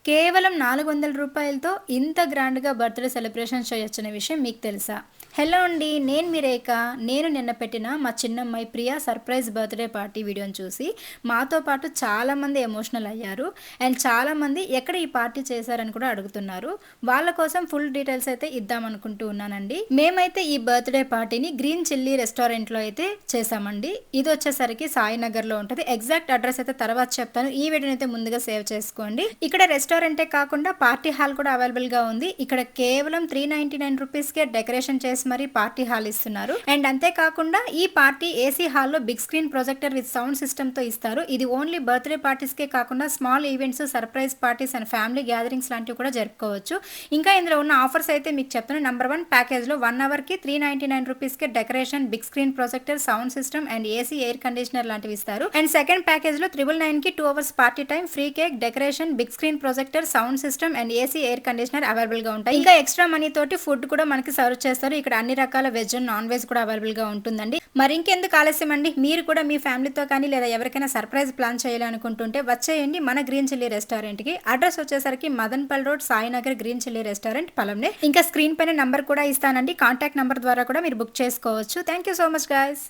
కేవలం రూ. 400తో ఇంత గ్రాండ్‌గా బర్త్‌డే సెలబ్రేషన్ చేయొచ్చనే విషయం మీకు తెలుసా? హలో అండి. నేను మీ రేఖ. నేను నిన్న పెట్టిన మా చిన్నమ్మాయి ప్రియా సర్ప్రైజ్ బర్త్‌డే పార్టీ వీడియోని చూసి మాతో పాటు చాలామంది ఎమోషనల్ అయ్యారు. అండ్ చాలామంది ఎక్కడ ఈ పార్టీ చేశారని కూడా అడుగుతున్నారు. వాళ్ళ కోసం ఫుల్ డీటెయిల్స్ అయితే ఇద్దామనుకుంటూ ఉన్నానండి. మేమైతే ఈ బర్త్‌డే పార్టీని గ్రీన్ చిల్లీ రెస్టారెంట్‌లో అయితే చేశామండి. ఇదొచ్చేసరికి సాయినగర్‌లో ఉంటది. ఎగ్జాక్ట్ అడ్రెస్ అయితే తర్వాత చెప్తాను. ఈ వీడియోని అయితే ముందుగా సేవ్ చేసుకోండి. ఇక్కడ రెస్టారెంటే కాకుండా పార్టీ హాల్ కూడా అవైలబుల్‌గా ఉంది. ఇక్కడ కేవలం రూ. 399కే డెకరేషన్ చేసి మరి పార్టీ హాల్ ఇస్తున్నారు. అండ్ అంతే కాకుండా ఈ పార్టీ ఏసీ హాల్‌లో big screen projector with sound సిస్టమ్‌తో ఇస్తారు. ఇది ఓన్లీ బర్త్‌డే పార్టీస్‌కే కాకుండా small events, surprise parties and family gatherings లాంటివి కూడా జరుపుకోవచ్చు. ఇంకా ఇందులో ఉన్న ఆఫర్స్ అయితే మీకు చెప్తాను. నంబర్ 1 ప్యాకేజ్‌లో 1 అవర్‌కి రూ. 399కే decoration, big screen projector, sound system and AC air conditioner లాంటివి ఇస్తారు. అండ్ సెకండ్ ప్యాకేజ్‌లో 999కి 2 hours party time, free cake, decoration, big screen projector, sound system and AC air conditioner available గా ఉంటాయి. ఇంకా ఎక్స్ట్రా మనీ తోటి ఫుడ్ కూడా మనకి సర్వ్ చేస్తారు. ఇక్కడ అన్ని రకాల వెజ్ అండ్ నాన్ వెజ్ కూడా అవైలబుల్ గా ఉంటుందండి. మరి ఇంకెందుకు ఆలస్యం అండి, మీరు కూడా మీ ఫ్యామిలీతో కానీ లేదా ఎవరికైనా సర్ప్రైజ్ ప్లాన్ చేయాలనుకుంటుంటే వచ్చేయండి మన గ్రీన్ చిల్లీ రెస్టారెంట్ కి. అడ్రస్ వచ్చేసరికి Madanpal road, Sainagar, green chilli restaurant, Palamaner. ఇంకా స్క్రీన్ పైన నంబర్ కూడా ఇస్తానండి. కాంటాక్ట్ నంబర్ ద్వారా కూడా మీరు బుక్ చేసుకోవచ్చు. Thank you so much guys.